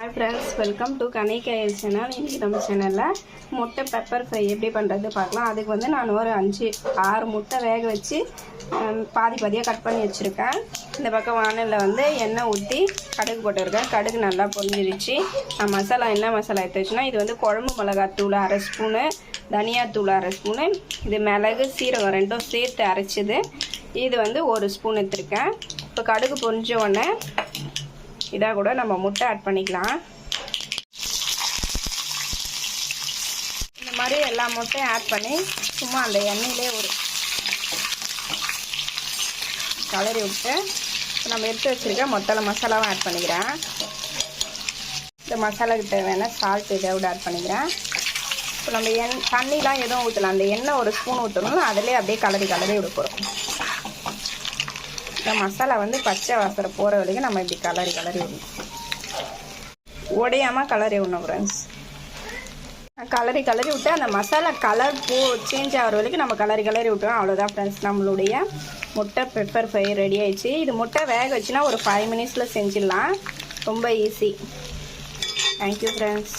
Hi friends, welcome to Kanikayal channel. இன்னைக்கு நம்ம சேனல்ல முட்டை பெப்பர் ஃப்ரை எப்படி பண்றது பார்க்கலாம். அதுக்கு வந்து நான் ஒரு 5-6 முட்டை வேக வச்சு பாதியா கட் பண்ணி வச்சிருக்கேன். இந்த பக்கம் வாணல்ல வந்து எண்ணெய் ஊத்தி கடுகு போட்டுருக்கேன். கடுகு நல்லா பொரிஞ்சிருச்சு. நான் மசாலா என்ன மசாலா எடுத்து வச்சேன்னா இது வந்து குழம்பு மிளகாய் தூள் 1/2 ஸ்பூன், தனியா தூள் 1/2 ஸ்பூன், இது மிளகு சீரகம் ரெண்டும் சேர்த்து அரைச்சது. இது வந்து 1 ஸ்பூன் எடுத்துருக்கேன். இப்போ கடுகு பொரிஞ்ச உடனே இதாக கூட நம்ம முட்டை ஆட் பண்ணிக்கலாம். இந்த மாதிரி எல்லா முட்டையும் ஆட் பண்ணி சும்மா அந்த எண்ணெயிலே ஒரு கலரி விட்டு நம்ம எடுத்து வச்சுருக்க மொத்தல மசாலாவும் ஆட் பண்ணிக்கிறேன். இந்த மசாலாவுக்கு தேவையான சால்ட் இதை ஆட் பண்ணிக்கிறேன். இப்போ நம்ம தண்ணிலாம் எதுவும் ஊற்றலாம். அந்த எண்ணெய் 1 ஸ்பூன் ஊற்றணும். அதிலே அப்படியே கலரி விட போகிறோம். இந்த மசாலா வந்து பச்சை வாசனை போகிற வரைக்கும் நம்ம இப்படி கலரி விடணும். உடையாமல் கலரி விடணும் ஃப்ரெண்ட்ஸ். கலரி விட்டு அந்த மசாலா கலர் சேஞ்ச் ஆகிற வரைக்கும் நம்ம கலரி விட்டோம். அவ்வளோதான் ஃப்ரெண்ட்ஸ், நம்மளுடைய முட்டை பெப்பர் ஃப்ரை ரெடி ஆயிடுச்சு. இது முட்டை வேக வச்சுன்னா ஒரு 5 மினிட்ஸில் செஞ்சிடலாம். ரொம்ப ஈஸி. Thank you friends.